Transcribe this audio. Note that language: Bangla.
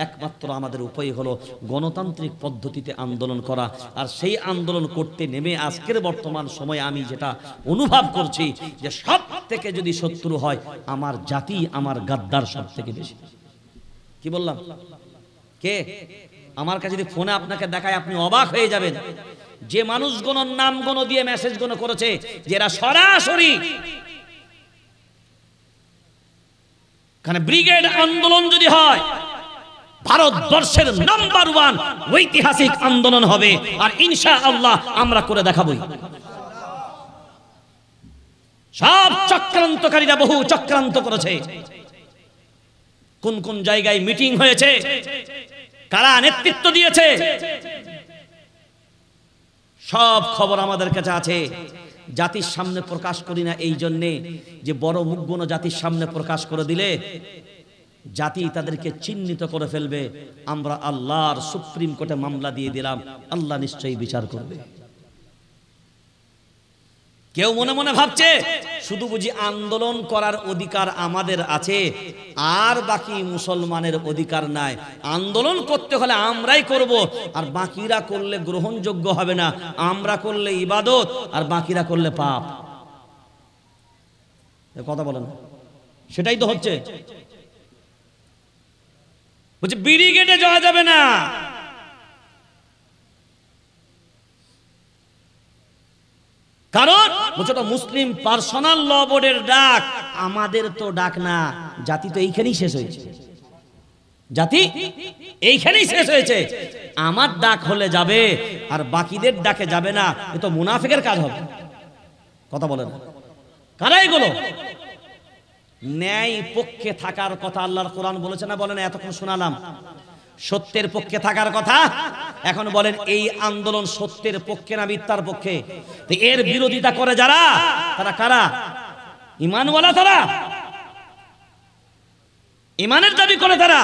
একমাত্র আমাদের উপায় হলো গণতান্ত্রিক পদ্ধতিতে আন্দোলন করা। আর সেই আন্দোলন করতে নেমে আজকের বর্তমান সময়ে আমি যেটা অনুভব করছি যে সব থেকে যদি শত্রু হয় আমার জাতি, আমার গাদ্দার সব থেকে বেশি। কি বললাম? কে? আমার কাছে যদি ফোনে আপনাকে দেখায় আপনি অবাক হয়ে যাবেন। যে মানুষগুলোর নামগুলো দিয়ে মেসেজগুলো করেছে, যারা সরাসরি কারণ ব্রিগেড আন্দোলন যদি হয় ভারতবর্ষের নাম্বার 1 ঐতিহাসিক আন্দোলন হবে, আর ইনশাআল্লাহ আমরা করে দেখাবই। সব চক্রান্তকারীরা বহু চক্রান্ত করেছে। কোন কোন জায়গায় মিটিং হয়েছে, কারা নেতৃত্ব দিয়েছে, সব খবর আমাদের কাছে আছে। জাতির সামনে প্রকাশ করি না এই জন্যে যে বড় মুখগুলো জাতির সামনে প্রকাশ করে দিলে জাতি তাদেরকে চিহ্নিত করে ফেলবে। আমরা আল্লাহর সুপ্রিম কোর্টে মামলা দিয়ে দিলাম, আল্লাহ নিশ্চয়ই বিচার করবে। কেউ মনে মনে ভাবছে শুধু বুঝি আন্দোলন করার অধিকার আমাদের আছে আর বাকি মুসলমানের অধিকার নাই। আন্দোলন করতে হলে আমরাই করব, আর বাকিরা করলে গ্রহণযোগ্য হবে না। আমরা করলে ইবাদত আর বাকিরা করলে পাপ। কথা বলেন, সেটাই তো হচ্ছে। বলছে ব্রিগেডে যাওয়া যাবে না, কারণ বলছে তো মুসলিম পার্সোনাল ল বোর্ডের ডাক, আমাদের তো ডাক না। জাতি তো এইখানেই শেষ হয়েছে, জাতি এইখানেই শেষ হয়েছে। আমার ডাক হলে যাবে আর বাকিদের ডাকে যাবে না, এ তো মুনাফিকের কাজ হবে। কথা বলেন, কারা এগুলো? ন্যায় পক্ষে থাকার কথা আল্লাহর কোরআন বলেছে না? বলেন, এতক্ষণ শোনালাম সত্যের পক্ষে থাকার কথা। এখন বলেন এই আন্দোলন সত্যের পক্ষে না মিথ্যার পক্ষে? তো এর বিরোধিতা করে যারা, তারা কারা? ইমানওয়ালা তারা, ইমানের দাবি করে তারা।